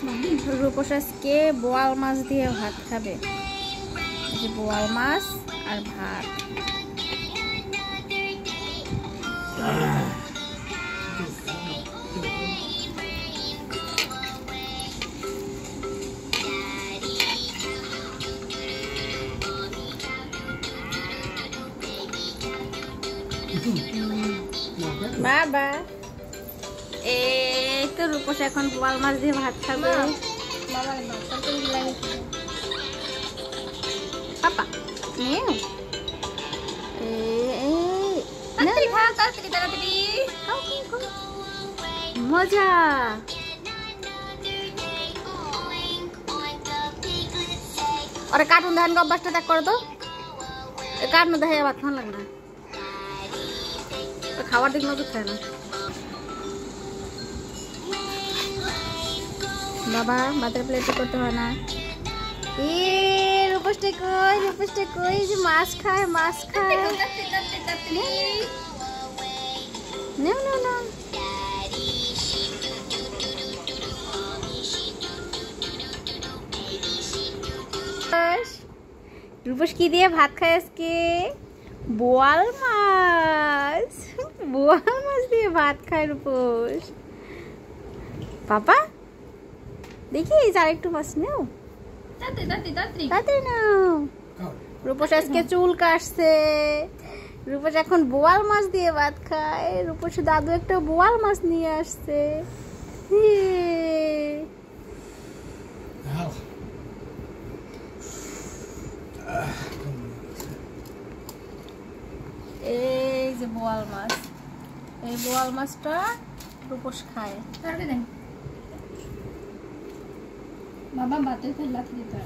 রূপস আজকে বোয়াল মাছ দিয়ে ভাত খাবে। এই যে বোয়াল মাছ আর ভাত। বাবা এই তো রূপস এখন বোয়াল মাছ দিয়ে ভাত খাবে। পাপা মজা और कार्टून देखने का अभ्यास देख कर दो। कार्टून देखे भात खाने लगना तो खावार दिख नजर खाए ना बाबा भातर प्लेट करते हो ना। रूपसटे कोई जो मांस खाए नो नो नो রূপস কি দিয়ে ভাত খায় আজকে? বোয়াল মাছ দিয়ে ভাত খায় রূপস। পাপা দেখি আর একটু মাছ নাও, তাড়াতাড়ি নাও। রূপস আজকে চুল কাটছে। রূপস এখন বোয়াল মাছ দিয়ে ভাত খায়। রূপস দাদু একটা বোয়াল মাছ নিয়ে আসছে। এই যে বোয়াল মাছ, এই বোয়াল মাছটা রূপস খায়। বাবা ভাতের ফেলা দিতে